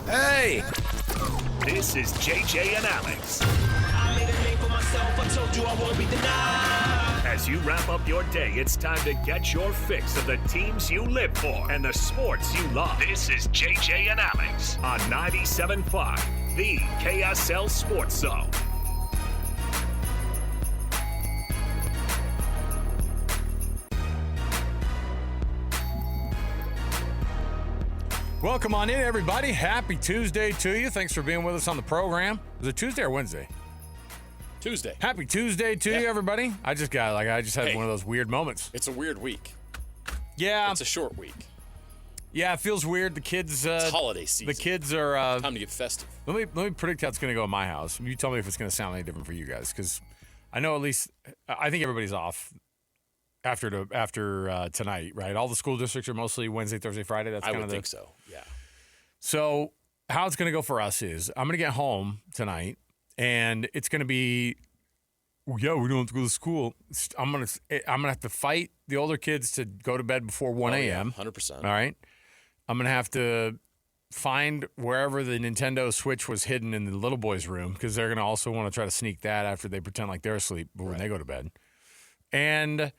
Hey! This is JJ and Alex. I made a name for myself, I told you I won't be denied. As you wrap up your day, it's time to get your fix of the teams you live for and the sports you love. This is JJ and Alex on 97.5, the KSL Sports Zone. Welcome on in, everybody. Happy Tuesday to you. Thanks for being with us on the program. Was it Tuesday or Wednesday? Tuesday. Happy Tuesday to you, everybody. I just had one of those weird moments. It's a weird week. Yeah. It's a short week. Yeah, it feels weird. The kids. It's holiday season. The kids are. Time to get festive. Let me predict how it's going to go in my house. You tell me if it's going to sound any different for you guys, because I know at least I think everybody's off after tonight, right? All the school districts are mostly Wednesday, Thursday, Friday. That's I kind would of think so. Yeah. So how it's going to go for us is I'm going to get home tonight, and it's going to be, yeah, we don't have to go to school. I'm gonna have to fight the older kids to go to bed before 1 a.m. 100%. All right. I'm going to have to find wherever the Nintendo Switch was hidden in the little boy's room, because they're going to also want to try to sneak that after they pretend like they're asleep when they go to bed. And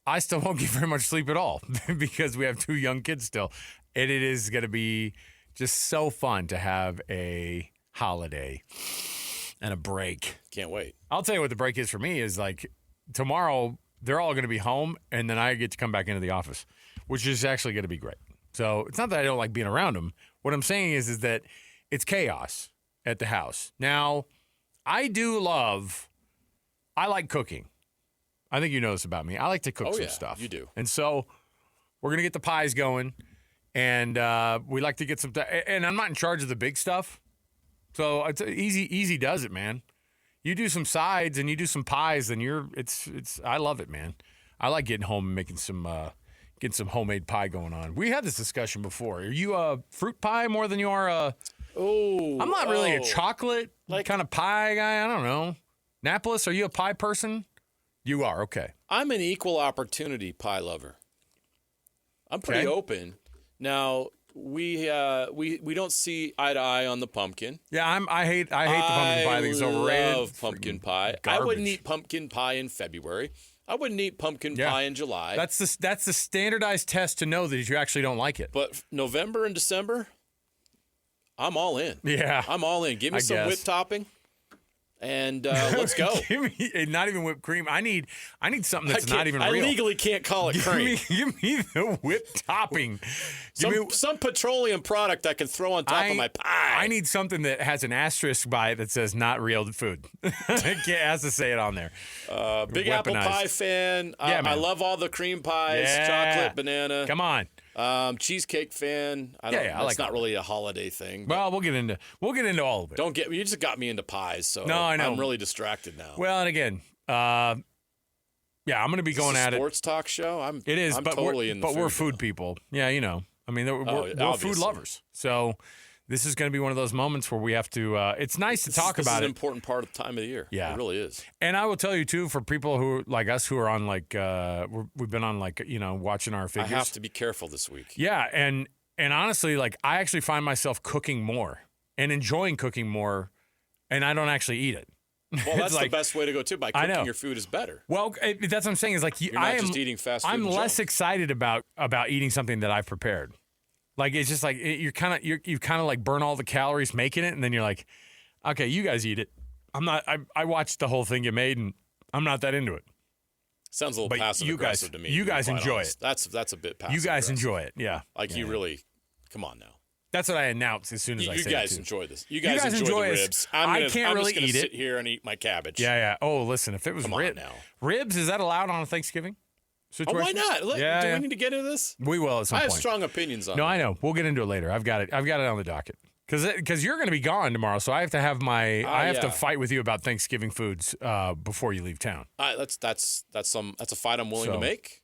I still won't get very much sleep at all because we have two young kids still. And it is going to be just so fun to have a holiday and a break. Can't wait. I'll tell you what the break is for me is like tomorrow they're all going to be home, and then I get to come back into the office, which is actually going to be great. So it's not that I don't like being around them. What I'm saying is that it's chaos at the house. Now, I like cooking. I think you know this about me. I like to cook some stuff. You do. And so we're going to get the pies going, and we like to get some and I'm not in charge of the big stuff. So it's easy does it, man. You do some sides and you do some pies, and I love it, man. I like getting home and making some getting some homemade pie going on. We had this discussion before. Are you a fruit pie more than you are a I'm not really a chocolate kind of pie guy. I don't know. Napolis, are you a pie person? You are, okay. I'm an equal opportunity pie lover. I'm pretty open. Now, we don't see eye to eye on the pumpkin. Yeah, I hate the pumpkin pie. I think it's overrated. I love pumpkin pie. Garbage. I wouldn't eat pumpkin pie in February. I wouldn't eat pumpkin pie in July. That's the standardized test to know that you actually don't like it. But November and December, I'm all in. Yeah. I'm all in. Give me some whipped topping. And let's go. Give me not even whipped cream. I need something that's not even real. I legally can't call it cream. Give me the whipped topping. Some petroleum product I can throw on top of my pie. I need something that has an asterisk by it that says not real food. It has to say it on there. Big apple pie fan. I love all the cream pies. Chocolate, banana. Come on. Cheesecake fan. That's not really a holiday thing. Well, we'll get into all of it. You just got me into pies, so no, I know. I'm really distracted now. Well, and again, I'm going to be going at it. Sports talk show. It is, I'm but totally in the but food we're food people. Yeah, you know. I mean, we're food lovers. So this is going to be one of those moments where we have to. It's nice to talk about it. This is an important part of the time of the year. Yeah, it really is. And I will tell you too, for people who like us who are on we've been on watching our figures. I have to be careful this week. Yeah, and honestly, I actually find myself cooking more and enjoying cooking more, and I don't actually eat it. Well, that's the best way to go too. By cooking your food is better. Well, that's what I'm saying. Is you're not just eating fast food. I'm less excited about eating something that I've prepared. Like it's just like you kind of like burn all the calories making it, and then you're like, okay, you guys eat it. I'm not. I watched the whole thing you made, and I'm not that into it. Sounds a little passive aggressive to me. You guys enjoy it. That's a bit passive. You guys enjoy it, yeah. You really, come on now. That's what I announce as soon as I say it. You guys enjoy this. You guys enjoy the ribs. I can't really eat it. Sit here and eat my cabbage. Yeah. Oh, listen, if it was ribs, is that allowed on a Thanksgiving situation? Oh, why not? Do we need to get into this? We will at some point. I have strong opinions on it. No, I know. We'll get into it later. I've got it on the docket. Because you're going to be gone tomorrow, so I have to have to fight with you about Thanksgiving foods before you leave town. That's a fight I'm willing to make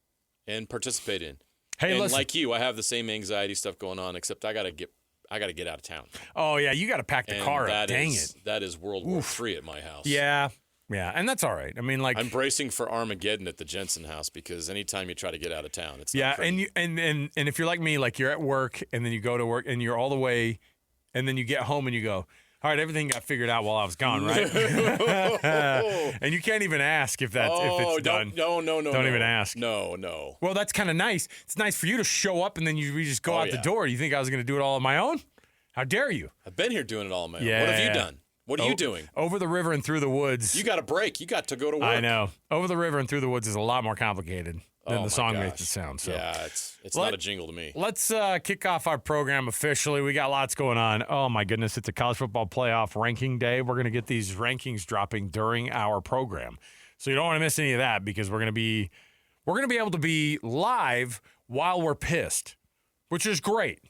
and participate in. Hey, and listen, like you, I have the same anxiety stuff going on, except I got to get out of town. Oh yeah, you got to pack the car up. Dang it, that is World War III at my house. Yeah, and that's all right. I mean, I'm bracing for Armageddon at the Jensen house because anytime you try to get out of town, it's not and if you're like me, like you're at work and then you go to work and you're all the way and then you get home and you go, all right, everything got figured out while I was gone, right? And you can't even ask if it's done. No. Don't even ask. No. Well, that's kind of nice. It's nice for you to show up and then you just go out the door. You think I was going to do it all on my own? How dare you? I've been here doing it all on my own. Yeah. What have you done? What are you doing? Over the river and through the woods. You got a break. You got to go to work. I know. Over the river and through the woods is a lot more complicated than the song makes it sound. So. Yeah, it's not a jingle to me. Let's kick off our program officially. We got lots going on. Oh, my goodness. It's a college football playoff ranking day. We're going to get these rankings dropping during our program. So you don't want to miss any of that because we're going to be able to be live while we're pissed, which is great.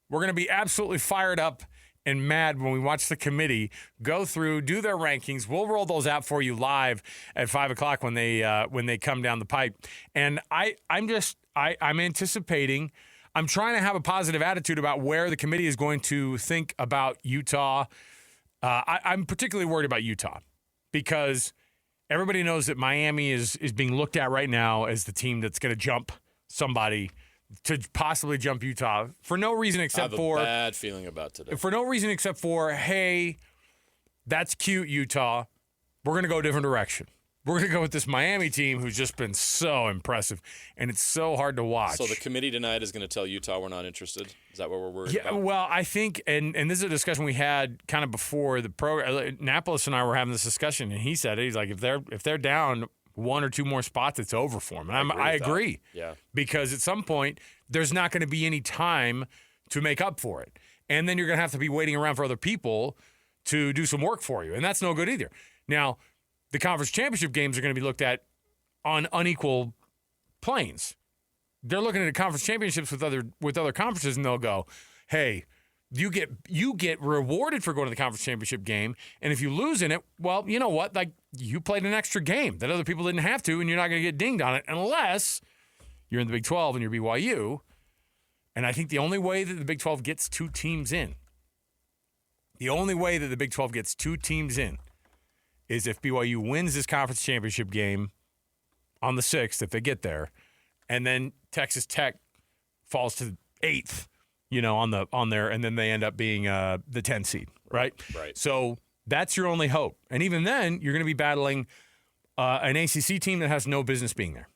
We're going to be absolutely fired up and mad when we watch the committee go through, do their rankings. We'll roll those out for you live at 5 o'clock when they come down the pipe. And I'm anticipating. I'm trying to have a positive attitude about where the committee is going to think about Utah. I'm particularly worried about Utah because everybody knows that Miami is being looked at right now as the team that's going to jump somebody to possibly jump Utah for no reason except for I have a bad feeling about today. For no reason except for, hey, that's cute, Utah. We're going to go a different direction. We're going to go with this Miami team who's just been so impressive, and it's so hard to watch. So the committee tonight is going to tell Utah we're not interested? Is that what we're worried about? Yeah, well, I think, and this is a discussion we had kind of before the program. Napolis and I were having this discussion, and he said it. He's like, if they're down one or two more spots, it's over for him. And I agree. Yeah. Because at some point, there's not going to be any time to make up for it. And then you're going to have to be waiting around for other people to do some work for you. And that's no good either. Now, the conference championship games are going to be looked at on unequal planes. They're looking at conference championships with other conferences, and they'll go, hey, you get rewarded for going to the conference championship game, and if you lose in it, well, you know what? Like, you played an extra game that other people didn't have to, and you're not going to get dinged on it unless you're in the Big 12 and you're BYU. And I think the only way that the Big 12 gets two teams in is if BYU wins this conference championship game on the 6th, if they get there, and then Texas Tech falls to 8th, on there, and then they end up being the 10 seed, right? Right. So that's your only hope. And even then, you're going to be battling an ACC team that has no business being there.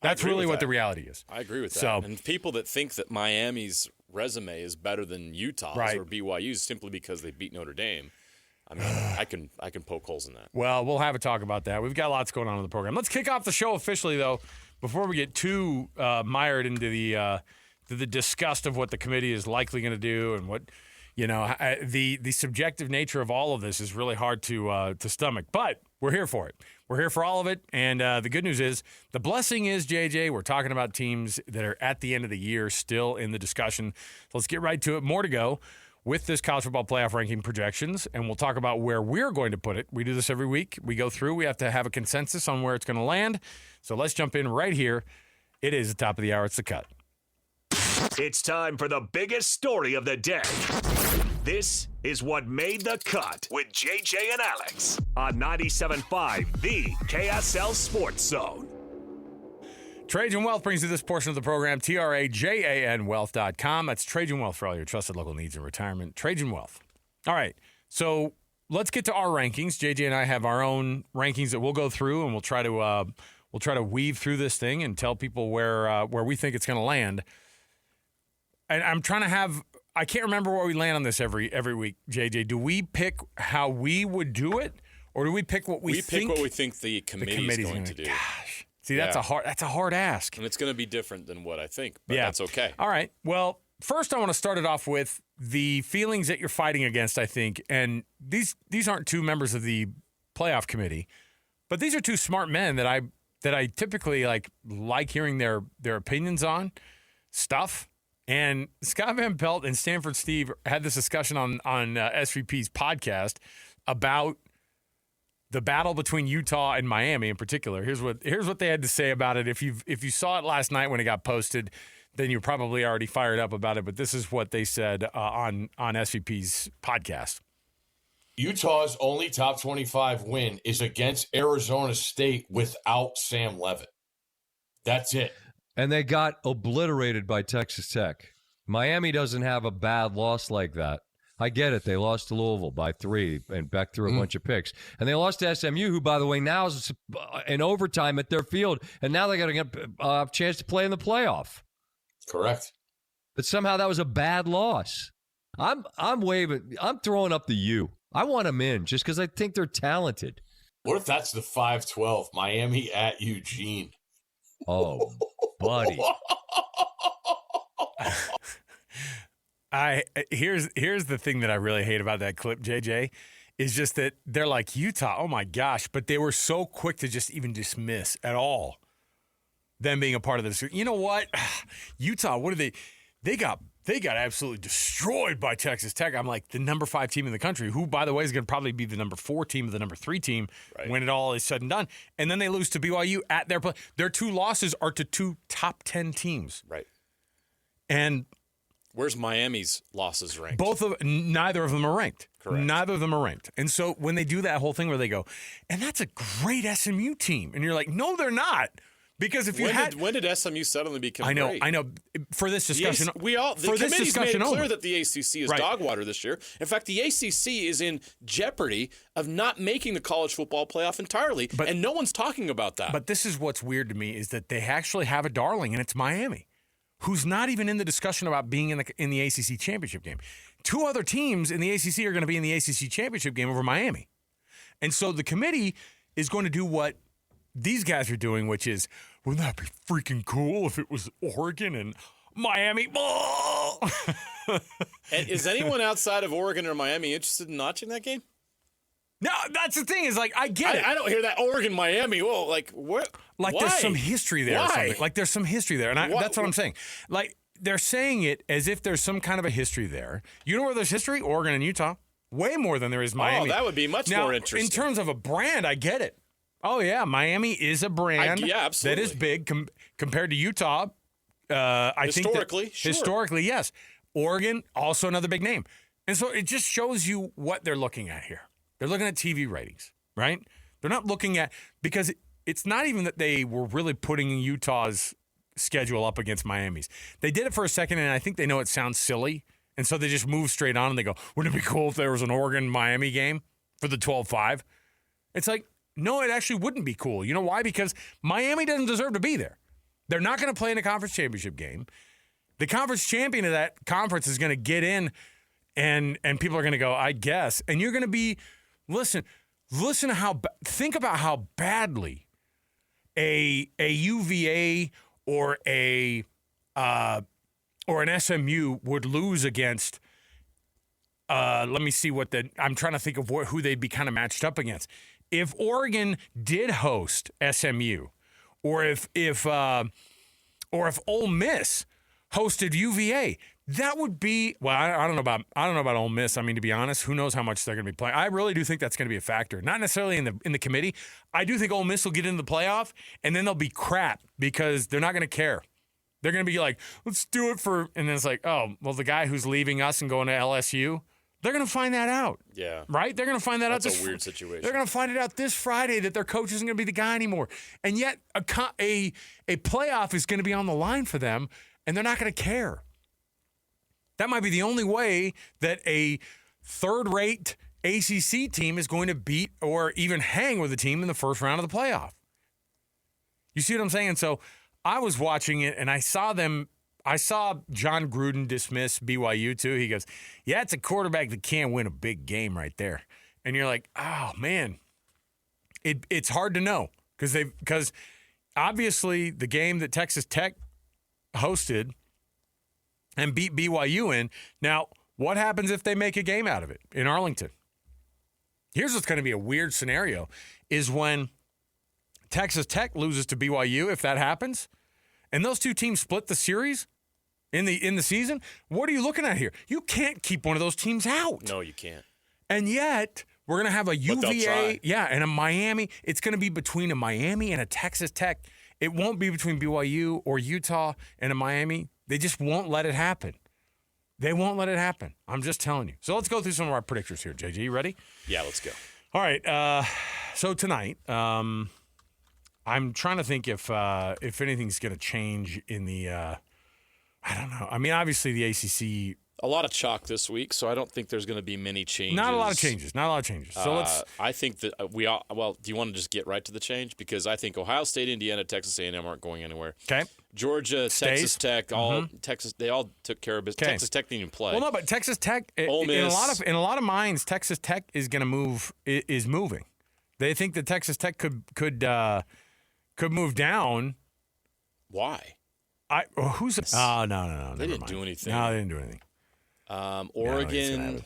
That's really what the reality is. I agree with that. So, and people that think that Miami's resume is better than Utah's or BYU's simply because they beat Notre Dame, I mean, I can poke holes in that. Well, we'll have a talk about that. We've got lots going on in the program. Let's kick off the show officially, though, before we get too mired into the disgust of what the committee is likely going to do and what, the subjective nature of all of this is really hard to stomach. But we're here for it. We're here for all of it. And the good news is, the blessing is, JJ, we're talking about teams that are at the end of the year still in the discussion. So let's get right to it. More to go with this college football playoff ranking projections, and we'll talk about where we're going to put it. We do this every week. We go through. We have to have a consensus on where it's going to land. So let's jump in right here. It is the top of the hour. It's The Cut. It's time for the biggest story of the day. This is what made the cut with JJ and Alex on 97.5, the KSL Sports Zone. Trajan Wealth brings you this portion of the program, TRAJANwealth.com. That's Trajan Wealth for all your trusted local needs in retirement. Trajan Wealth. All right, so let's get to our rankings. JJ and I have our own rankings that we'll go through, and we'll try to weave through this thing and tell people where we think it's going to land. And I'm trying to have – I can't remember where we land on this every week, JJ. Do we pick how we would do it, or do we pick what we think? We pick what we think the committee is going to do. Gosh. See, that's a hard ask. And it's going to be different than what I think, but that's okay. All right. Well, first I want to start it off with the feelings that you're fighting against, I think. And these aren't two members of the playoff committee, but these are two smart men that I typically like hearing their opinions on stuff. And Scott Van Pelt and Stanford Steve had this discussion on SVP's podcast about the battle between Utah and Miami in particular. Here's what they had to say about it. If you saw it last night when it got posted, then you're probably already fired up about it. But this is what they said on SVP's podcast. Utah's only top 25 win is against Arizona State without Sam Leavitt. That's it. And they got obliterated by Texas Tech. Miami doesn't have a bad loss like that. I get it. They lost to Louisville by 3, and Beck threw a bunch of picks. And they lost to SMU, who, by the way, now is in overtime at their field, and now they got to get a chance to play in the playoff. Correct. But somehow that was a bad loss. I'm throwing up the U. I want them in just because I think they're talented. What if that's the 5-12, Miami at Eugene? Oh, buddy. Here's the thing that I really hate about that clip, JJ, is just that they're like Utah. Oh my gosh, but they were so quick to just even dismiss at all them being a part of this. You know what? Utah, what are they? They got absolutely destroyed by Texas Tech. I'm like, the number 5 team in the country, who, by the way, is going to probably be the number 4 team or the number 3 team when it all is said and done. And then they lose to BYU at their play. Their 2 losses are to 2 top 10 teams. Right. And where's Miami's losses ranked? Neither of them are ranked. Correct. Neither of them are ranked. And so when they do that whole thing where they go, and that's a great SMU team, and you're like, no, they're not. Because if you when did SMU suddenly become great? I know. For this discussion, The committee's made it clear that the ACC is right. dog water this year. In fact, the ACC is in jeopardy of not making the college football playoff entirely, and no one's talking about that. But this is what's weird to me is that they actually have a darling, and it's Miami, who's not even in the discussion about being in the ACC championship game. 2 other teams in the ACC are going to be in the ACC championship game over Miami, and so the committee is going to do what these guys are doing, which is, wouldn't that be freaking cool if it was Oregon and Miami? And is anyone outside of Oregon or Miami interested in watching that game? No, that's the thing is, like, I get it. I don't hear that Oregon, Miami. Whoa, like, what? Like, why? there's some history there or Why? something. Like, there's some history there. And that's what I'm saying. Like, they're saying it as if there's some kind of a history there. You know where there's history? Oregon and Utah. Way more than there is Miami. Oh, that would be much more interesting. In terms of a brand, I get it. Oh, yeah, Miami is a brand that is big compared to Utah. I think historically, yes. Oregon, also another big name. And so it just shows you what they're looking at here. They're looking at TV ratings, right? They're not looking at – because it's not even that they were really putting Utah's schedule up against Miami's. They did it for a second, and I think they know it sounds silly, and so they just move straight on and they go, wouldn't it be cool if there was an Oregon-Miami game for the 12-5? It's like, no, it actually wouldn't be cool. You know why? Because Miami doesn't deserve to be there. They're not going to play in a conference championship game. The conference champion of that conference is going to get in, and people are going to go, I guess. And you're going to be, listen to how, think about how badly a UVA or an SMU would lose against. Let me see I'm trying to think of who they'd be kind of matched up against. If Oregon did host SMU, or if Ole Miss hosted UVA, that would be, well, I don't know about Ole Miss. I mean, to be honest, who knows how much they're going to be playing. I really do think that's going to be a factor. Not necessarily in the committee. I do think Ole Miss will get into the playoff, and then they'll be crap because they're not going to care. They're going to be like, let's do it for, and then it's like, oh, well, the guy who's leaving us and going to LSU, they're going to find that out. Yeah. Right? They're going to find that out. That's a weird situation. They're going to find it out this Friday that their coach isn't going to be the guy anymore. And yet a playoff is going to be on the line for them, and they're not going to care. That might be the only way that a third-rate ACC team is going to beat or even hang with a team in the first round of the playoff. You see what I'm saying? So I was watching it, and I saw John Gruden dismiss BYU too. He goes, yeah, it's a quarterback that can't win a big game right there. And you're like, oh, man. It's hard to know because obviously the game that Texas Tech hosted and beat BYU in. Now, what happens if they make a game out of it in Arlington? Here's what's going to be a weird scenario is when Texas Tech loses to BYU, if that happens, and those two teams split the series in the season, what are you looking at here? You can't keep one of those teams out. No, you can't. And yet, we're going to have a UVA, and a Miami. It's going to be between a Miami and a Texas Tech. It won't be between BYU or Utah and a Miami. They just won't let it happen. They won't let it happen. I'm just telling you. So let's go through some of our predictors here, JJ. You ready? Yeah, let's go. All right. So tonight, I'm trying to think if anything's going to change in the I don't know. I mean, obviously the ACC A lot of chalk this week, so I don't think there's going to be many changes. Not a lot of changes. So let's. I think that we all. Well, do you want to just get right to the change? Because I think Ohio State, Indiana, Texas A&M aren't going anywhere. Okay. Georgia, Stays. Texas Tech, Texas. They all took care of business. Okay. Texas Tech didn't even play. Well, no, but Texas Tech. Ole In Miss. a lot of minds, Texas Tech is going to move. Is moving. They think that Texas Tech could move down. Why? Who's? Oh no. They didn't do anything. No, they didn't do anything. Oregon.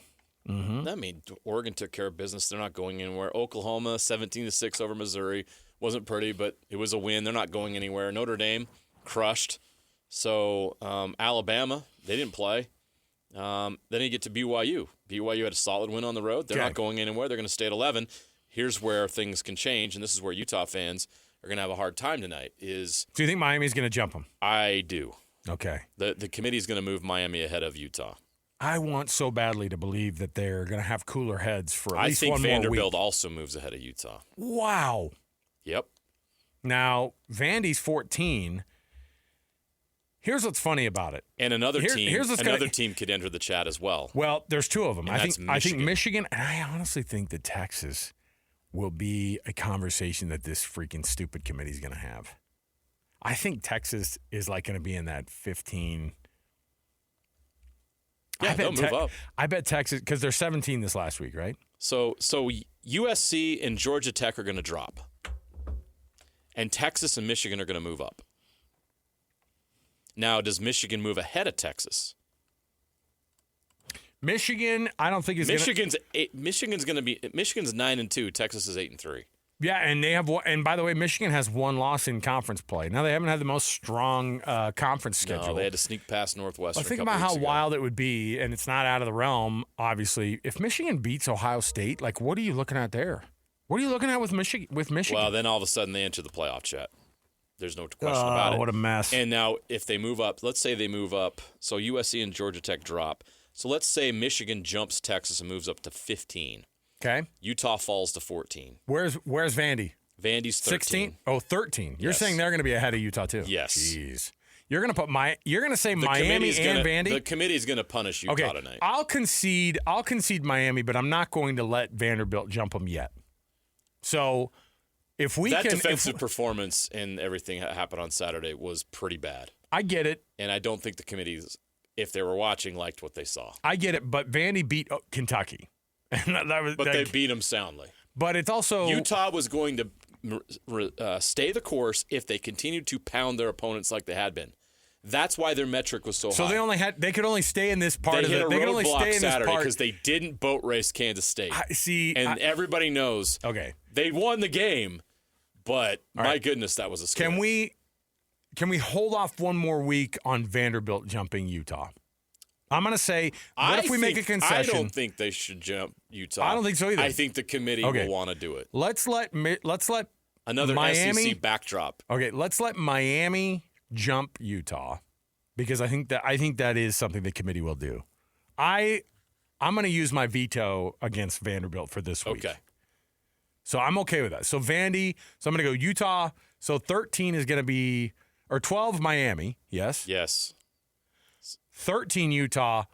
I mean, Oregon took care of business. They're not going anywhere. Oklahoma, 17-6 over Missouri. Wasn't pretty, but it was a win. They're not going anywhere. Notre Dame, crushed. So Alabama, they didn't play. Then you get to BYU. BYU had a solid win on the road. They're not going anywhere. They're going to stay at 11. Here's where things can change, and this is where Utah fans are going to have a hard time tonight. Do you think Miami's going to jump them? I do. Okay. The committee's going to move Miami ahead of Utah. I want so badly to believe that they're going to have cooler heads for at least one more week. I think Vanderbilt also moves ahead of Utah. Wow. Yep. Now, Vandy's 14. Here's what's funny about it. And another team could enter the chat as well. Well, there's two of them. And I think Michigan, and I honestly think that Texas will be a conversation that this freaking stupid committee is going to have. I think Texas is like going to be in that 15. Yeah, they'll move up. I bet Texas, because they're 17 this last week, right? So USC and Georgia Tech are going to drop. And Texas and Michigan are going to move up. Now, does Michigan move ahead of Texas? Michigan, I don't think is Michigan's 9-2. Texas is 8-3. Yeah, and they have one. And by the way, Michigan has one loss in conference play. Now they haven't had the most strong conference schedule. No, they had to sneak past Northwestern. Well, think about how wild it would be, and it's not out of the realm. Obviously, if Michigan beats Ohio State, like what are you looking at there? What are you looking at with Michigan? Well, then all of a sudden they enter the playoff chat. There's no question about it. What a mess! And now, if they move up, let's say they move up. So USC and Georgia Tech drop. So let's say Michigan jumps Texas and moves up to 15. Okay. Utah falls to 14. Where's Vandy? Vandy's 13. 16? Oh, 13. You're saying they're going to be ahead of Utah too? Yes. Jeez. You're going to say Miami and Vandy? The committee's going to punish Utah tonight. I'll concede Miami, but I'm not going to let Vanderbilt jump them yet. So if we that defensive performance and everything that happened on Saturday was pretty bad. I get it. And I don't think the committees, if they were watching, liked what they saw. I get it, but Vandy beat Kentucky. They beat them soundly. But it's also Utah was going to stay the course if they continued to pound their opponents like they had been. That's why their metric was so high. So they could only stay in this part of it. They could only stay in Saturday because they didn't boat race Kansas State. Everybody knows. Okay. They won the game, but my goodness, that was a scare. Can we hold off one more week on Vanderbilt jumping Utah? I'm going to say, what if we make a concession? I don't think they should jump Utah. I don't think so either. I think the committee will want to do it. Let's let another Miami, SEC backdrop. Okay, let's let Miami jump Utah because I think that is something the committee will do. I'm going to use my veto against Vanderbilt for this week. Okay. So I'm okay with that. So Vandy, so I'm going to go Utah. So 13 is going to be, or 12 Miami, yes? Yes. 13 Utah,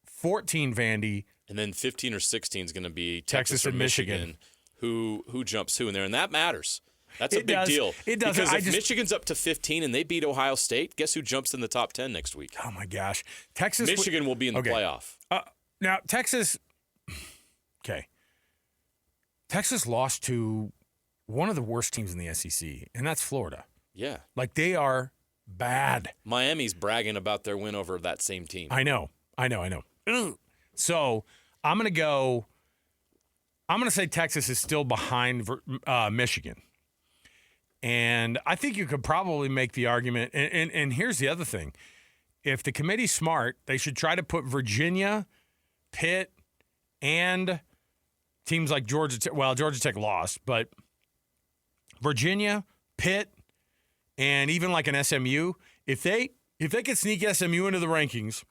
14 Vandy. And then 15 or 16 is going to be Texas or and Michigan. Who jumps who in there, and that matters. That's a big deal. It does. Because if Michigan's up to 15 and they beat Ohio State, guess who jumps in the top 10 next week? Oh, my gosh. Michigan will be in the playoff. Now, Texas lost to one of the worst teams in the SEC, and that's Florida. Yeah. Like, they are bad. Miami's bragging about their win over that same team. I know. So I'm going to say Texas is still behind Michigan. And I think you could probably make the argument. And here's the other thing. If the committee's smart, they should try to put Virginia, Pitt, and teams like Georgia Tech. Well, Georgia Tech lost, but Virginia, Pitt, and even like an SMU, if they could sneak SMU into the rankings,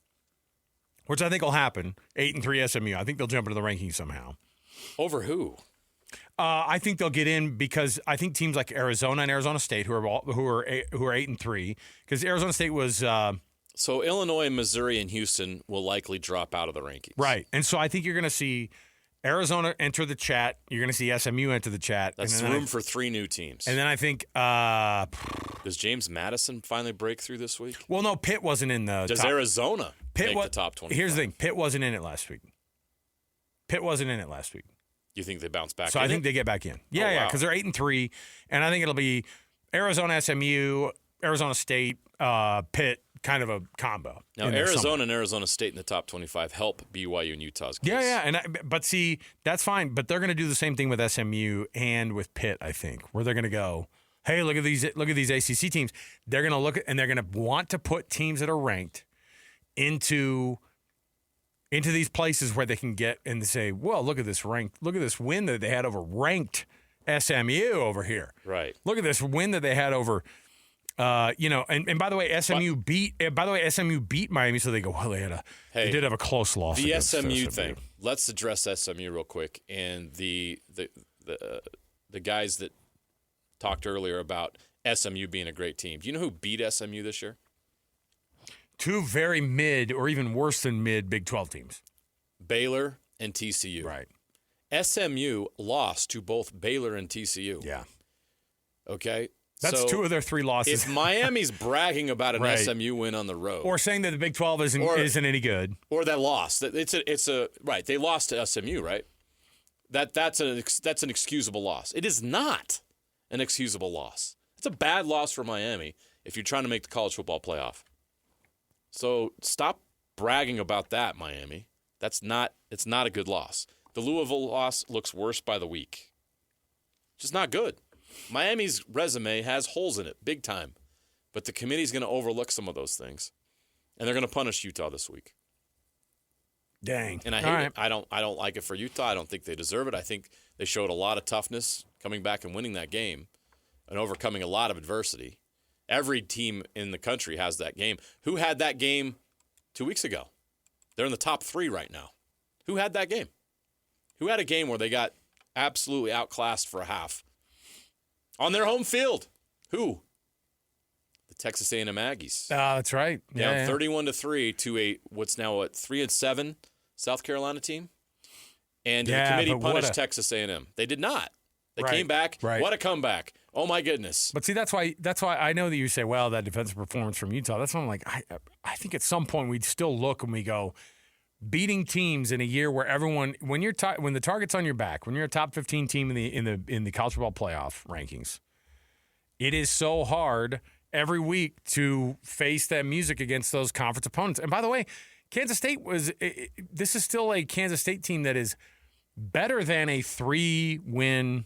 which I think will happen, 8-3 SMU, I think they'll jump into the rankings somehow. Over who? I think they'll get in because I think teams like Arizona and Arizona State, who are 8-3, because Arizona State was So Illinois, Missouri, and Houston will likely drop out of the rankings. Right. And so I think you're going to see Arizona enter the chat. You're going to see SMU enter the chat. That's room for 3 new teams. And then I think does James Madison finally break through this week? well, no, Pitt wasn't in the Does top. Arizona make the top 25? Here's the thing. Pitt wasn't in it last week. You think they bounce back So in I think it? they get back in. Yeah, wow. because they're 8-3, and I think it'll be Arizona, SMU, Arizona State, Pitt, kind of a combo. Now, Arizona and Arizona State in the top 25 help BYU and Utah's case. Yeah, but see, that's fine. But they're going to do the same thing with SMU and with Pitt, I think, where they're going to go, hey, look at these ACC teams. They're going to look at, and they're going to want to put teams that are ranked into these places where they can get and say, well, look at this win that they had over ranked SMU over here. Right. Look at this win that they had over, and by the way, SMU beat Miami, so they go, well, they did have a close loss. The SMU thing. Let's address SMU real quick, and the guys that talked earlier about SMU being a great team. Do you know who beat SMU this year? 2 very mid or even worse than mid Big 12 teams. Baylor and TCU. Right. SMU lost to both Baylor and TCU. Yeah. Okay. That's so 2 of their 3 losses. If Miami's bragging about an Right. SMU win on the road, or saying that the Big 12 isn't any good, or that loss, it's a right. They lost to SMU, right? That's an excusable loss. It is not an excusable loss. It's a bad loss for Miami if you're trying to make the college football playoff. So stop bragging about that, Miami. It's not a good loss. The Louisville loss looks worse by the week. Just not good. Miami's resume has holes in it, big time. But the committee's going to overlook some of those things. And they're going to punish Utah this week. dang. And I hate it. I don't like it for Utah. I don't think they deserve it. I think they showed a lot of toughness coming back and winning that game and overcoming a lot of adversity. Every team in the country has that game. Who had that game 2 weeks ago? They're in the top 3 right now. Who had that game? Who had a game where they got absolutely outclassed for a half? On their home field. Who? The Texas A&M Aggies. That's right. Down 31-3 to a what's now a 3-7 South Carolina team. And the committee punished Texas A&M. They did not. They came back. Right. What a comeback. Oh, my goodness. But see, that's why I know that you say, well, that defensive performance from Utah. That's why I'm like, I think at some point we'd still look and we go, beating teams in a year where everyone, when the target's on your back, when you're a top 15 team in the college football playoff rankings, it is so hard every week to face that music against those conference opponents. And by the way, Kansas State this is still a Kansas State team that is better than a 3-win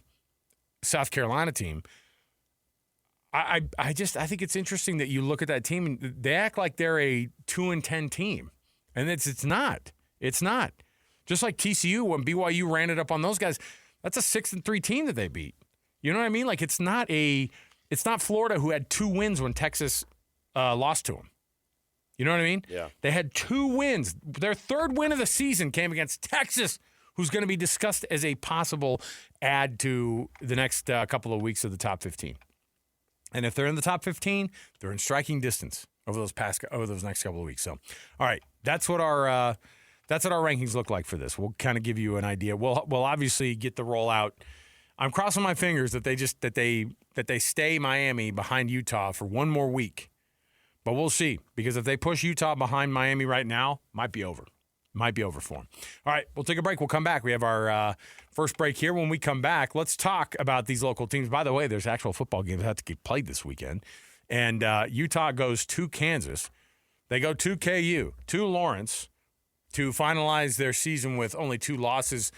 South Carolina team. I think it's interesting that you look at that team and they act like they're a 2-10 team. And it's not. It's not. Just like TCU, when BYU ran it up on those guys, that's a 6-3 team that they beat. You know what I mean? Like it's not Florida who had 2 wins when Texas lost to them. You know what I mean? Yeah. They had 2 wins. Their 3rd win of the season came against Texas, who's going to be discussed as a possible add to the next couple of weeks of the top 15. And if they're in the top 15, they're in striking distance over those next couple of weeks. So, all right, that's what our rankings look like for this. We'll kind of give you an idea. We'll obviously get the rollout. I'm crossing my fingers that they stay Miami behind Utah for one more week. But we'll see, because if they push Utah behind Miami right now, might be over. Might be over for them. All right, we'll take a break. We'll come back. We have our first break here. When we come back, let's talk about these local teams. By the way, there's actual football games that have to get played this weekend. And Utah goes to Kansas. They go to KU, to Lawrence, to finalize their season with only 2 losses.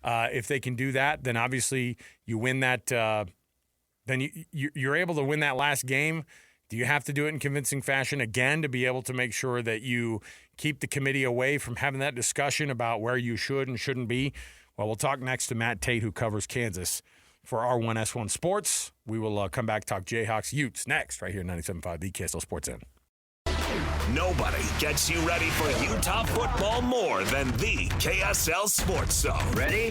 If they can do that, then obviously you win that. Then you're able to win that last game. Do you have to do it in convincing fashion again to be able to make sure that you keep the committee away from having that discussion about where you should and shouldn't be? Well, we'll talk next to Matt Tait, who covers Kansas for R1S1 Sports. We will come back, talk Jayhawks Utes next, right here at 97.5, the KSL Sports End. Nobody gets you ready for Utah football more than the KSL Sports Zone. Ready?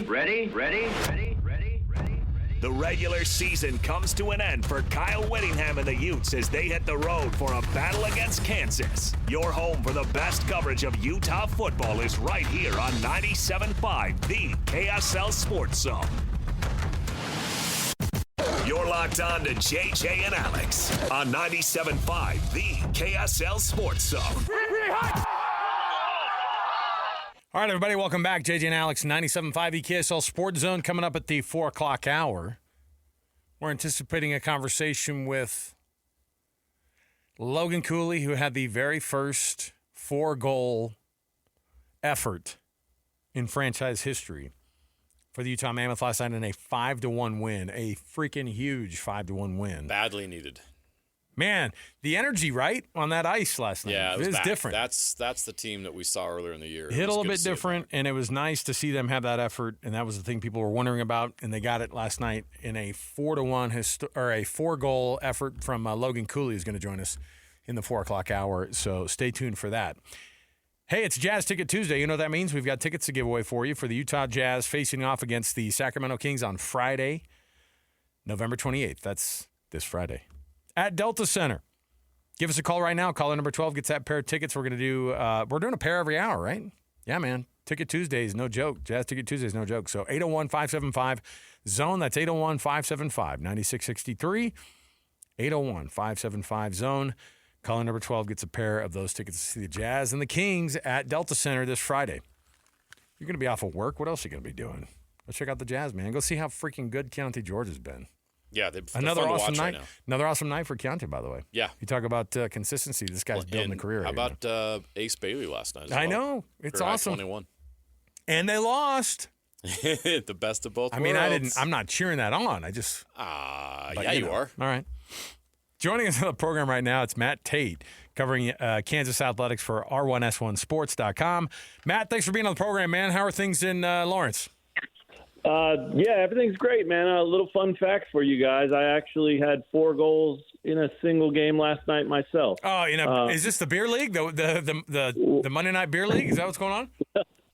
The regular season comes to an end for Kyle Whittingham and the Utes as they hit the road for a battle against Kansas. Your home for the best coverage of Utah football is right here on 97.5, the KSL Sports Zone. You're locked on to JJ and Alex on 97.5, the KSL Sports Zone. All right, everybody, welcome back. JJ and Alex, 97.5 the KSL Sports Zone, coming up at the 4 o'clock hour. We're anticipating a conversation with Logan Cooley, who had the very first 4-goal effort in franchise history for the Utah Mammoth last night in a 5-1 win, a freaking huge 5-1 win. Badly needed. Man, the energy, right, on that ice last night. Yeah, it was back. different. That's the team that we saw earlier in the year. Hit a little bit different, and it was nice to see them have that effort, and that was the thing people were wondering about, and they got it last night in a 4-goal effort from Logan Cooley, who's going to join us in the 4 o'clock hour, so stay tuned for that. Hey, it's Jazz Ticket Tuesday. You know what that means? We've got tickets to give away for you for the Utah Jazz facing off against the Sacramento Kings on Friday, November 28th. That's this Friday at Delta Center. Give us a call right now. Caller number 12 gets that pair of tickets. We're doing a pair every hour, right? Yeah, man. Ticket Tuesday is no joke. Jazz Ticket Tuesday is no joke. So 801-575-ZONE. That's 801-575-9663. 801-575-ZONE. Caller number 12 gets a pair of those tickets to see the Jazz and the Kings at Delta Center this Friday. You're going to be off of work. What else are you going to be doing? Go check out the Jazz, man. Go see how freaking good Keontae George has been. Yeah, they're another fun awesome to watch night. right now. Another awesome night for Keontae, by the way. Yeah. You talk about consistency. This guy's building a career. How here, about Ace Bailey last night? I know. It's awesome. 21. And they lost. The best of both worlds. I mean, I'm not cheering that on. I just. Yeah, you are. All right. Joining us on the program right now, it's Matt Tait, covering Kansas athletics for R1S1Sports.com. Matt, thanks for being on the program, man. How are things in Lawrence? Yeah, everything's great, man. A little fun fact for you guys. I actually had 4 goals in a single game last night myself. Oh, is this the beer league, the Monday night beer league? Is that what's going on?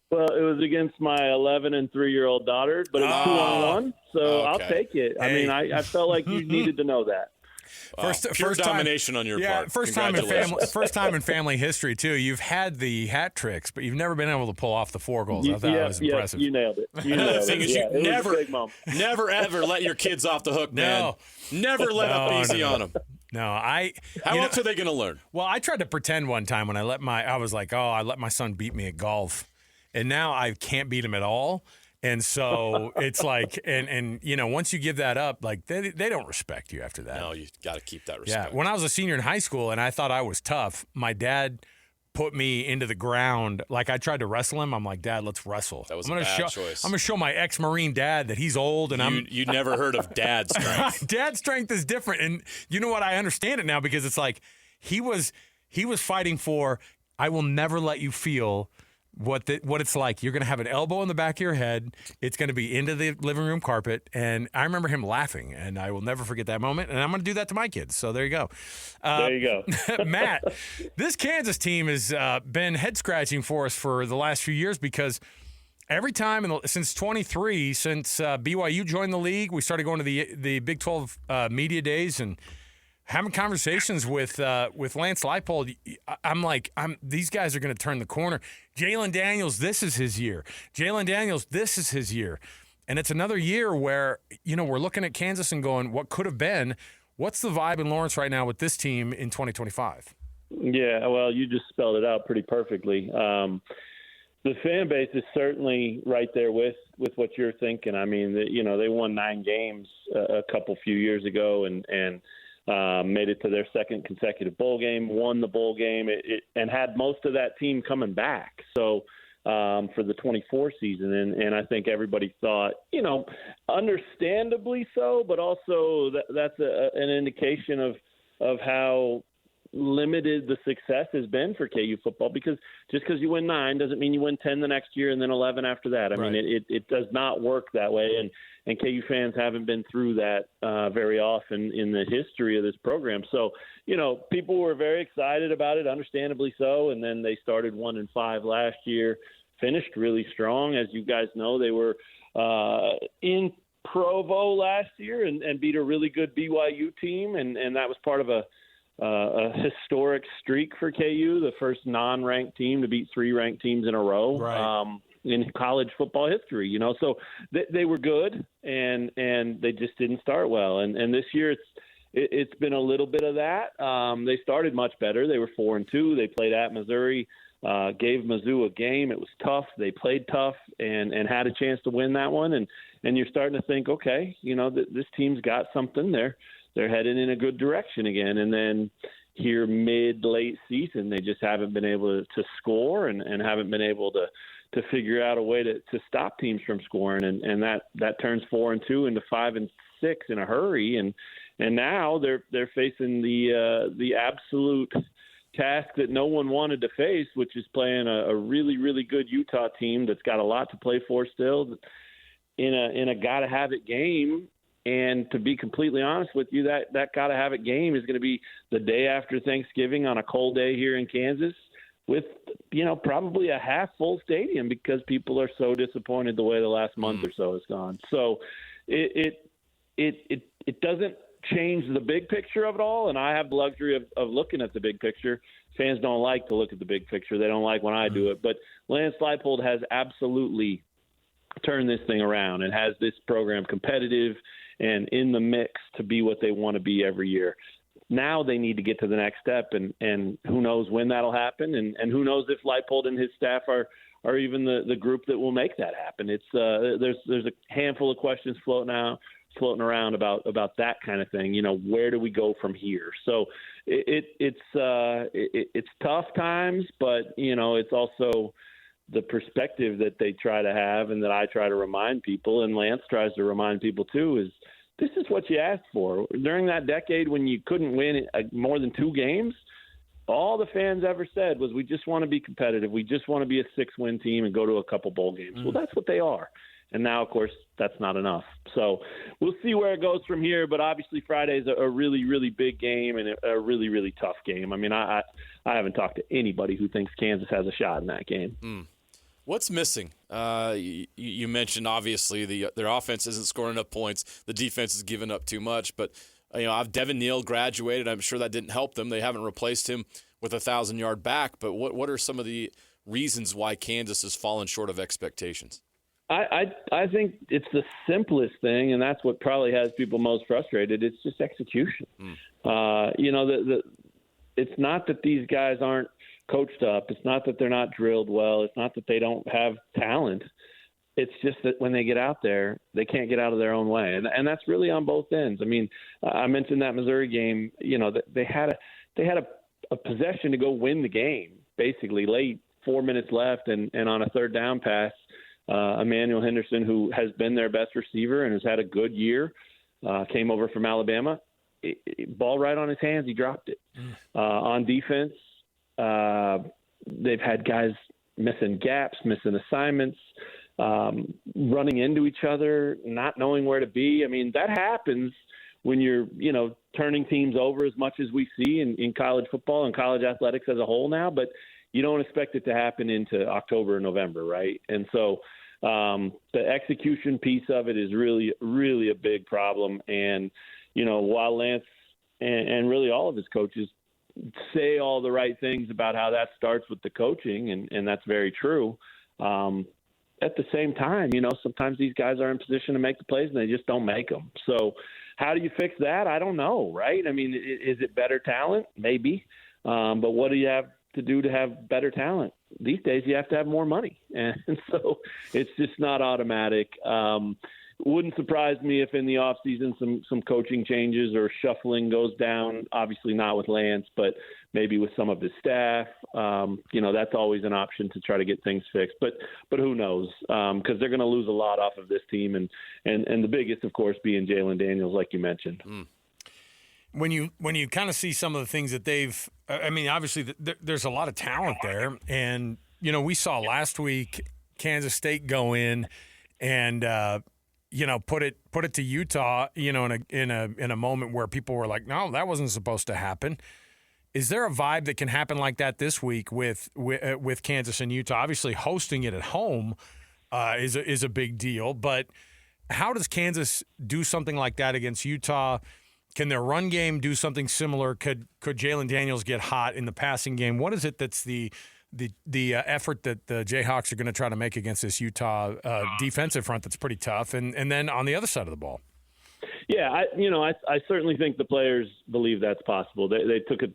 Well, it was against my 11 and 3-year-old daughter, but it was 2-on-1, so okay. I'll take it. Hey. I mean, I felt like you needed to know that. Pure domination on your part. First time in family history too. You've had the hat tricks, but you've never been able to pull off the 4 goals. I thought that was impressive. You nailed it. Another thing is you never ever let your kids off the hook, man. Never let up easy on them. No, How else are they going to learn? Well, I tried to pretend one time when I let my son beat me at golf, and now I can't beat him at all. And so it's like, and once you give that up, like they don't respect you after that. No, you got to keep that respect. Yeah. When I was a senior in high school and I thought I was tough, my dad put me into the ground. Like I tried to wrestle him. I'm like, Dad, let's wrestle. That was a bad choice. I'm going to show my ex-Marine dad that he's old and You never heard of dad strength. Dad strength is different. And you know what? I understand it now because it's like he was fighting for, I will never let you feel what it's like. You're going to have an elbow in the back of your head. It's going to be into the living room carpet. And I remember him laughing, and I will never forget that moment. And I'm going to do that to my kids. So there you go. There you go. Matt, this Kansas team has been head-scratching for us for the last few years because every time since 23, since BYU joined the league, we started going to the Big 12 media days and having conversations with Lance Leipold. I'm like, these guys are going to turn the corner. Jalen Daniels, this is his year. Jalen Daniels, this is his year. And it's another year where, we're looking at Kansas and going, what could have been? What's the vibe in Lawrence right now with this team in 2025? Yeah, well, you just spelled it out pretty perfectly. The fan base is certainly right there with what you're thinking. I mean, they won 9 games a few years ago and made it to their second consecutive bowl game, won the bowl game, and had most of that team coming back. So for the 24 season, and I think everybody thought, understandably so, but also that's an indication of how limited the success has been for KU football, because just because you win 9 doesn't mean you win 10 the next year and then 11 after that. I mean, it does not work that way, and KU fans haven't been through that very often in the history of this program. So, people were very excited about it, understandably so, and then they started 1-5 last year, finished really strong. As you guys know, they were in Provo last year and beat a really good BYU team, and that was part of a historic streak for KU, the first non-ranked team to beat 3 ranked teams in a row. Right. In college football history, so they were good and they just didn't start well. And this year it's been a little bit of that. They started much better. They were 4-2. They played at Missouri, gave Mizzou a game. It was tough. They played tough and had a chance to win that one. And you're starting to think, okay, this team's got something there. They're headed in a good direction again. And then here mid-late season, they just haven't been able to score and haven't been able to figure out a way to stop teams from scoring. And that turns 4-2 into 5-6 in a hurry. And now they're facing the absolute task that no one wanted to face, which is playing a really, really good Utah team that's got a lot to play for still in a gotta-have-it game. And to be completely honest with you, that gotta-have-it game is going to be the day after Thanksgiving on a cold day here in Kansas with, probably a half-full stadium because people are so disappointed the way the last month or so has gone. So it doesn't change the big picture of it all, and I have the luxury of looking at the big picture. Fans don't like to look at the big picture. They don't like when I do it. But Lance Leipold has absolutely turned this thing around and has this program competitive and in the mix to be what they want to be every year. Now they need to get to the next step, and who knows when that'll happen, and who knows if Leipold and his staff are even the group that will make that happen. It's there's a handful of questions floating around about that kind of thing. Where do we go from here? So it's tough times, but it's also the perspective that they try to have and that I try to remind people, and Lance tries to remind people too, is this is what you asked for. During that decade when you couldn't win more than 2 games, all the fans ever said was, we just want to be competitive. We just want to be a 6-win team and go to a couple bowl games. Well, that's what they are. And now, of course, that's not enough. So we'll see where it goes from here. But obviously Friday's a really, really big game and a really, really tough game. I mean, I haven't talked to anybody who thinks Kansas has a shot in that game. What's missing? You mentioned, obviously, their offense isn't scoring enough points. The defense is giving up too much. But, Devin Neal graduated. I'm sure that didn't help them. They haven't replaced him with a 1,000-yard back. But what are some of the reasons why Kansas has fallen short of expectations? I think it's the simplest thing, and that's what probably has people most frustrated. It's just execution. It's not that these guys aren't coached up. It's not that they're not drilled well. It's not that they don't have talent. It's just that when they get out there, they can't get out of their own way, and that's really on both ends. I mean, I mentioned that Missouri game. They had a possession to go win the game, basically late, 4 minutes left, and on a third down pass. Emmanuel Henderson, who has been their best receiver and has had a good year, came over from Alabama. Ball right on his hands, he dropped it. On defense, they've had guys missing gaps, missing assignments, running into each other, not knowing where to be. I mean, that happens when you're, turning teams over as much as we see in college football and college athletics as a whole now, but you don't expect it to happen into October or November, right? And so the execution piece of it is really, really a big problem. And, while Lance and really all of his coaches say all the right things about how that starts with the coaching, and that's very true, at the same time, sometimes these guys are in position to make the plays and they just don't make them. So how do you fix that? I don't know, right? I mean, is it better talent? Maybe. But what do you have to do to have better talent? These days you have to have more money. And so it's just not automatic. Wouldn't surprise me if in the offseason some coaching changes or shuffling goes down, obviously not with Lance, but maybe with some of his staff. That's always an option to try to get things fixed. But who knows? Because they're going to lose a lot off of this team, and the biggest, of course, being Jalen Daniels, like you mentioned. When you kind of see some of the things that they've – I mean, obviously there's a lot of talent there. And, we saw last week Kansas State go in and put it to Utah, in a moment where people were like, no, that wasn't supposed to happen. Is there a vibe that can happen like that this week with Kansas and Utah? Obviously, hosting it at home is a big deal, but how does Kansas do something like that against Utah? Can their run game do something similar? Could Jalen Daniels get hot in the passing game? What is it that's the effort that the Jayhawks are going to try to make against this Utah defensive front that's pretty tough? And then on the other side of the ball. Yeah, I certainly think the players believe that's possible. They took a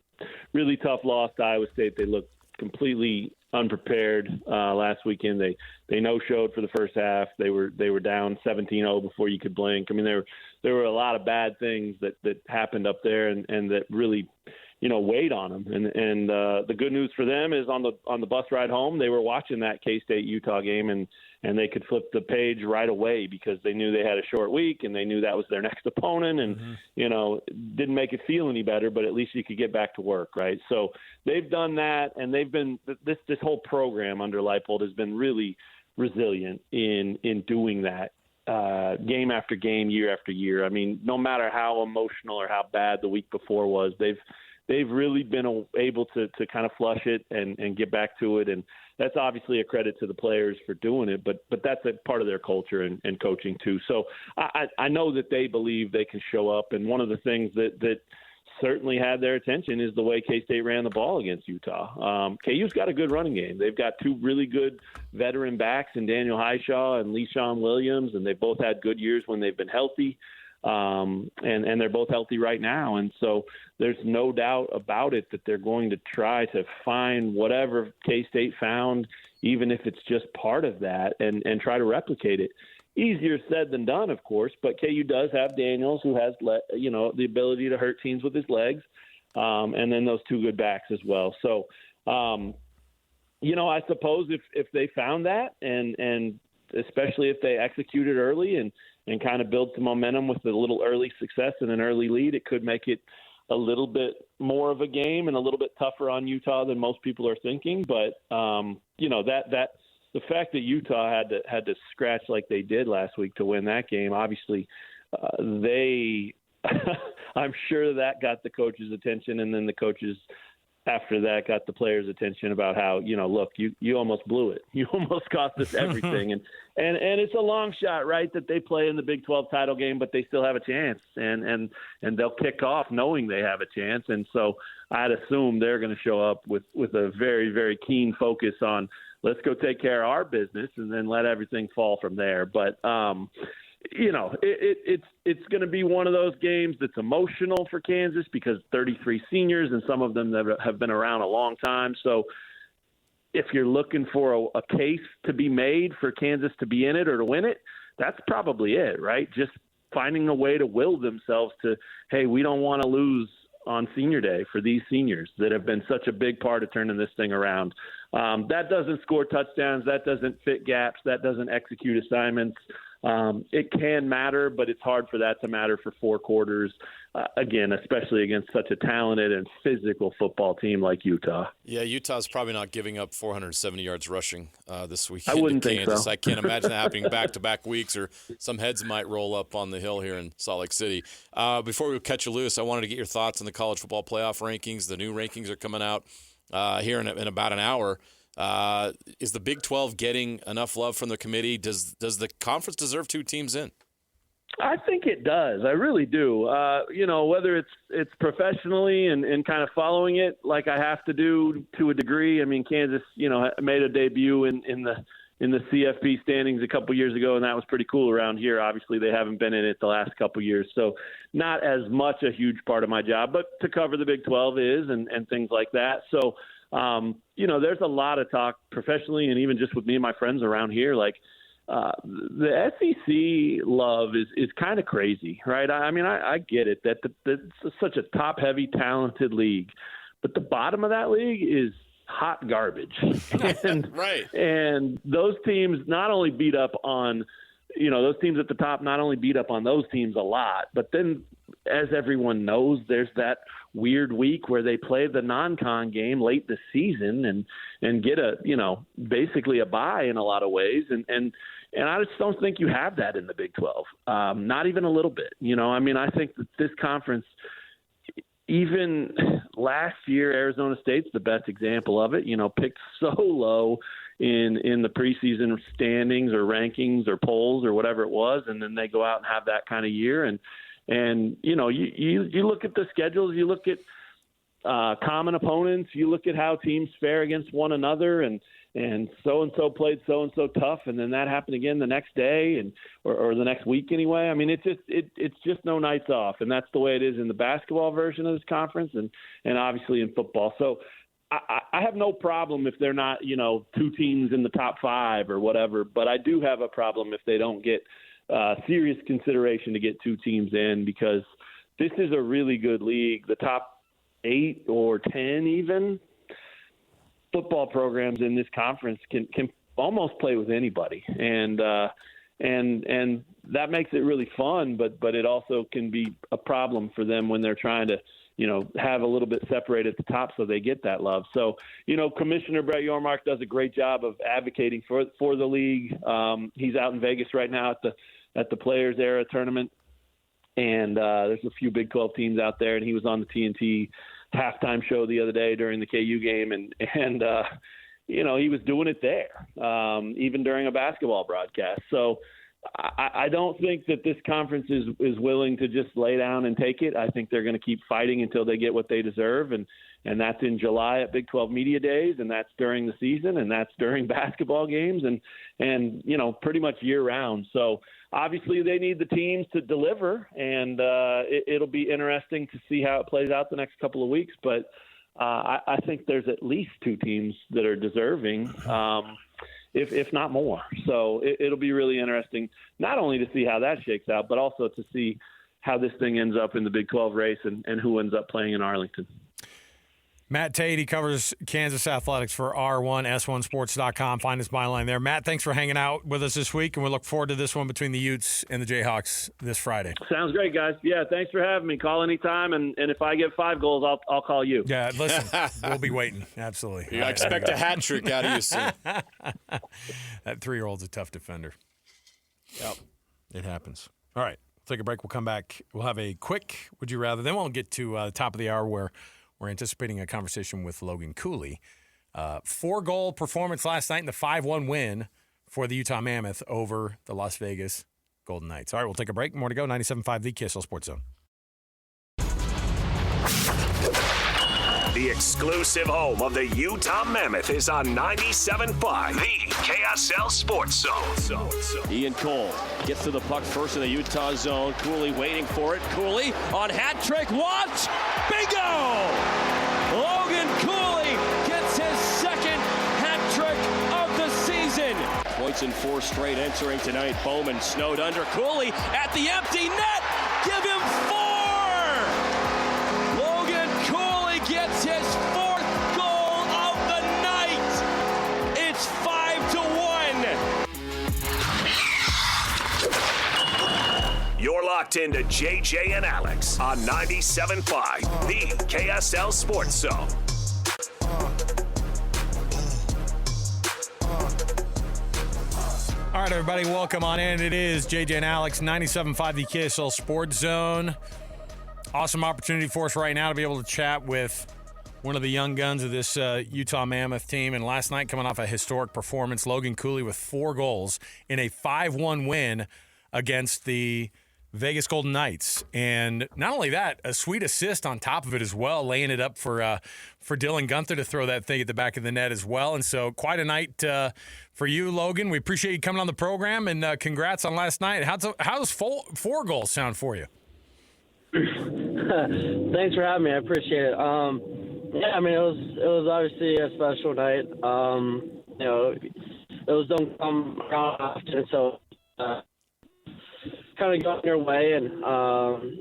really tough loss to Iowa State. They looked completely unprepared last weekend. They no-showed for the first half. They were down 17-0 before you could blink. I mean, there were a lot of bad things that happened up there and that really, weighed on them. And the good news for them is on the bus ride home, they were watching that K-State Utah game and they could flip the page right away because they knew they had a short week and they knew that was their next opponent and, didn't make it feel any better, but at least you could get back to work, right? So they've done that, and they've been this whole program under Leipold has been really resilient in doing that game after game, year after year. I mean, no matter how emotional or how bad the week before was, they've really been able to kind of flush it and get back to it. And that's obviously a credit to the players for doing it, but that's a part of their culture and coaching too. So I know that they believe they can show up. And one of the things that certainly had their attention is the way K-State ran the ball against Utah. KU's got a good running game. They've got two really good veteran backs in Daniel Highshaw and Le'Shawn Williams, and they've both had good years when they've been healthy. And they're both healthy right now. And so there's no doubt about it that they're going to try to find whatever K-State found, even if it's just part of that, and try to replicate it. Easier said than done, of course, but KU does have Daniels, who has, the ability to hurt teams with his legs, and then those two good backs as well. So, I suppose if they found that, and especially if they executed early and kind of build some momentum with a little early success and an early lead, it could make it a little bit more of a game and a little bit tougher on Utah than most people are thinking. But, that the fact that Utah had to scratch like they did last week to win that game, obviously I'm sure that got the coach's attention, and then the coaches after that got the players' attention about how, look, you almost blew it. You almost cost us everything. and it's a long shot, right, that they play in the Big 12 title game, but they still have a chance. And they'll kick off knowing they have a chance. And so I'd assume they're going to show up with a very, very keen focus on let's go take care of our business and then let everything fall from there. But, it's going to be one of those games that's emotional for Kansas because 33 seniors and some of them that have been around a long time. So if you're looking for a case to be made for Kansas to be in it or to win it, that's probably it, right? Just finding a way to will themselves to, hey, we don't want to lose on senior day for these seniors that have been such a big part of turning this thing around. That doesn't score touchdowns. That doesn't fit gaps. That doesn't execute assignments. It can matter, but it's hard for that to matter for 4 quarters, again, especially against such a talented and physical football team like Utah. Yeah, Utah's probably not giving up 470 yards rushing this weekend. I wouldn't to think Kansas. so. I can't imagine that happening back-to-back weeks, or some heads might roll up on the hill here in Salt Lake City. Before we catch you loose, I wanted to get your thoughts on the college football playoff rankings. The new rankings are coming out here in about an hour. Is the Big 12 getting enough love from the committee? Does the conference deserve 2 teams in? I think it does. I really do. Whether it's professionally and kind of following it like I have to do to a degree. I mean, Kansas, made a debut in the CFP standings a couple years ago, and that was pretty cool around here. Obviously, they haven't been in it the last couple years, so not as much a huge part of my job, but to cover the Big 12 is and things like that. So, there's a lot of talk professionally and even just with me and my friends around here, like the SEC love is kind of crazy, right? I mean, I get it that it's such a top-heavy, talented league, but the bottom of that league is hot garbage. And, right. And those teams not only beat up on, those teams at the top not only beat up on those teams a lot, but then as everyone knows, there's that weird week where they play the non-con game late this season and get basically a bye in a lot of ways. And I just don't think you have that in the Big 12. Not even a little bit, I think that this conference, even last year, Arizona State's the best example of it, picked so low in the preseason standings or rankings or polls or whatever it was, and then they go out and have that kind of year. And you know, you look at the schedules, you look at common opponents, you look at how teams fare against one another, and so played so tough, and then that happened again the next day or the next week anyway. I mean, it's just no nights off, and that's the way it is in the basketball version of this conference, and obviously in football. So I have no problem if they're not, you know, 2 teams in the top 5 or whatever, but I do have a problem if they don't get serious consideration to get 2 teams in, because this is a really good league. The top 8 or 10 even football programs in this conference can almost play with anybody, and that makes it really fun, but it also can be a problem for them when they're trying to, you know, have a little bit separate at the top so they get that love. So, you know, Commissioner Brett Yormark does a great job of advocating for the league. He's out in Vegas right now at the Players Era tournament, and there's a few Big 12 teams out there, and he was on the TNT halftime show the other day during the KU game, and you know, he was doing it there, even during a basketball broadcast. So I don't think that this conference is willing to just lay down and take it. I think they're going to keep fighting until they get what they deserve, and that's in July at Big 12 Media Days, and that's during the season, and that's during basketball games, and you know, pretty much year round. So obviously they need the teams to deliver, and it'll be interesting to see how it plays out the next couple of weeks. But I think there's at least 2 teams that are deserving, if not more. So it'll be really interesting, not only to see how that shakes out, but also to see how this thing ends up in the Big 12 race and who ends up playing in Arlington. Matt Tait, he covers Kansas athletics for R1S1Sports.com. Find his byline there. Matt, thanks for hanging out with us this week, and we look forward to this one between the Utes and the Jayhawks this Friday. Sounds great, guys. Yeah, thanks for having me. Call anytime, and if I get 5 goals, I'll call you. Yeah, listen, we'll be waiting. Absolutely. Yeah, I expect a hat trick out of you soon. That 3-year-old's a tough defender. Yep. It happens. All right, we'll take a break. We'll come back. We'll have a quick Would You Rather. Then we'll get to the top of the hour where we're anticipating a conversation with Logan Cooley. 4-goal performance last night in the 5-1 win for the Utah Mammoth over the Las Vegas Golden Knights. All right, we'll take a break. More to go. 97.5, the KSL Sports Zone. The exclusive home of the Utah Mammoth is on 97.5, the KSL Sports Zone. Ian Cole gets to the puck first in the Utah zone. Cooley waiting for it. Cooley on hat trick. Watch! Bingo! Logan Cooley gets his second hat trick of the season. Points in 4 straight entering tonight. Bowman snowed under. Cooley at the empty net. Give him 4! Gets his 4th goal of the night. It's 5-1. You're locked into JJ and Alex on 97.5, the KSL Sports Zone. All right, everybody, welcome on in. It is JJ and Alex, 97.5, the KSL Sports Zone. Awesome opportunity for us right now to be able to chat with one of the young guns of this Utah Mammoth team. And last night, coming off a historic performance, Logan Cooley with 4 goals in a 5-1 win against the Vegas Golden Knights. And not only that, a sweet assist on top of it as well, laying it up for Dylan Gunther to throw that thing at the back of the net as well. And so quite a night for you, Logan. We appreciate you coming on the program, and congrats on last night. How's 4 goals sound for you? Thanks for having me. I appreciate it. Yeah, I mean, it was obviously a special night. You know, those don't come around often, so kind of got in your way, and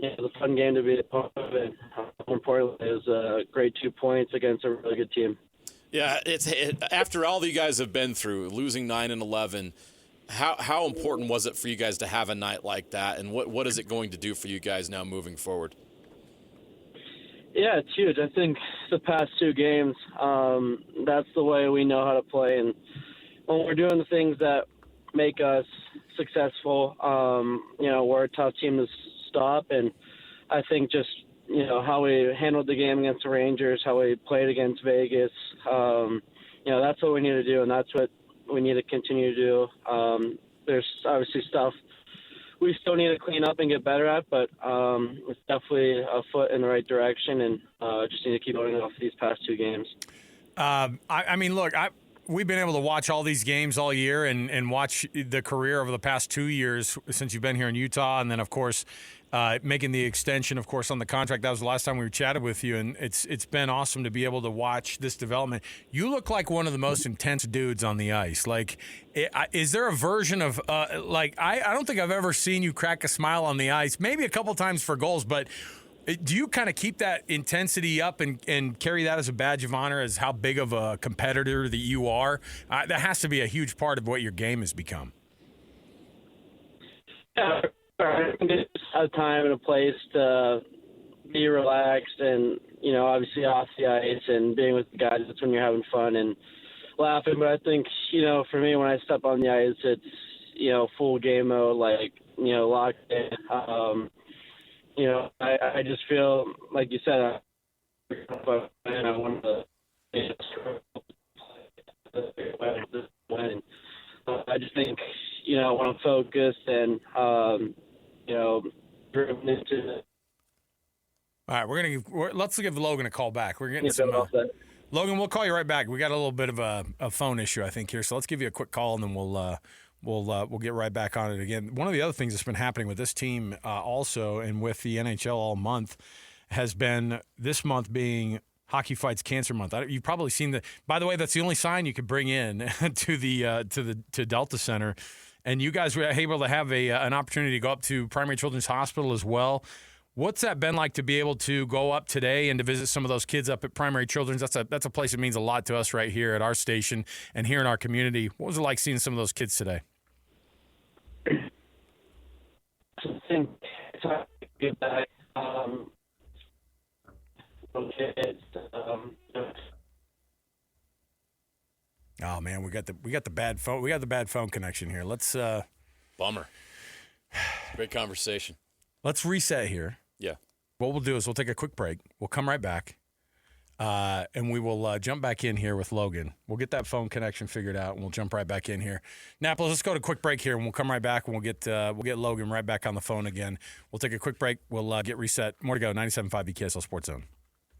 it was a fun game to be a part of it. More importantly, it was a great 2 points against a really good team. Yeah, after all that you guys have been through, losing 9 and 11. How important was it for you guys to have a night like that, and what is it going to do for you guys now moving forward? Yeah, it's huge. I think the past 2 games, that's the way we know how to play, and when we're doing the things that make us successful, we're a tough team to stop, and I think just how we handled the game against the Rangers, how we played against Vegas, that's what we need to do, and that's what we need to continue to do. There's obviously stuff we still need to clean up and get better at, but it's definitely a foot in the right direction, and just need to keep going off these past 2 games. I mean, look, we've been able to watch all these games all year and watch the career over the past 2 years since you've been here in Utah, and then, of course, making the extension, of course, on the contract. That was the last time we chatted with you, and it's been awesome to be able to watch this development. You look like one of the most intense dudes on the ice. Like, is there a version of I don't think I've ever seen you crack a smile on the ice. Maybe a couple times for goals, but do you kind of keep that intensity up and carry that as a badge of honor as how big of a competitor that you are? That has to be a huge part of what your game has become. Yeah. Just a time and a place to be relaxed and, obviously off the ice and being with the guys. That's when you're having fun and laughing. But I think, for me, when I step on the ice, it's, full game mode, locked in. I just feel, like you said, I want to win. I just think, when I'm focused and, driven into all right, let's give Logan a call back. We're getting some. Logan, we'll call you right back. We got a little bit of a phone issue, I think, here. So let's give you a quick call, and then we'll get right back on it again. One of the other things that's been happening with this team also, and with the NHL all month, has been this month being Hockey Fights Cancer Month. You've probably seen by the way, that's the only sign you could bring in to Delta Center. And you guys were able to have an opportunity to go up to Primary Children's Hospital as well. What's that been like to be able to go up today and to visit some of those kids up at Primary Children's? That's a place that means a lot to us right here at our station and here in our community. What was it like seeing some of those kids today? I think it's hard to get back. Oh man, we got the bad phone. We got the bad phone connection here. Let's Bummer. Great conversation. Let's reset here. Yeah. What we'll do is we'll take a quick break. We'll come right back, and we will jump back in here with Logan. We'll get that phone connection figured out, and we'll jump right back in here. Napoles, let's go to a quick break here, and we'll come right back, and we'll get Logan right back on the phone again. We'll take a quick break. We'll get reset. More to go. 97.5 BKSL Sports Zone.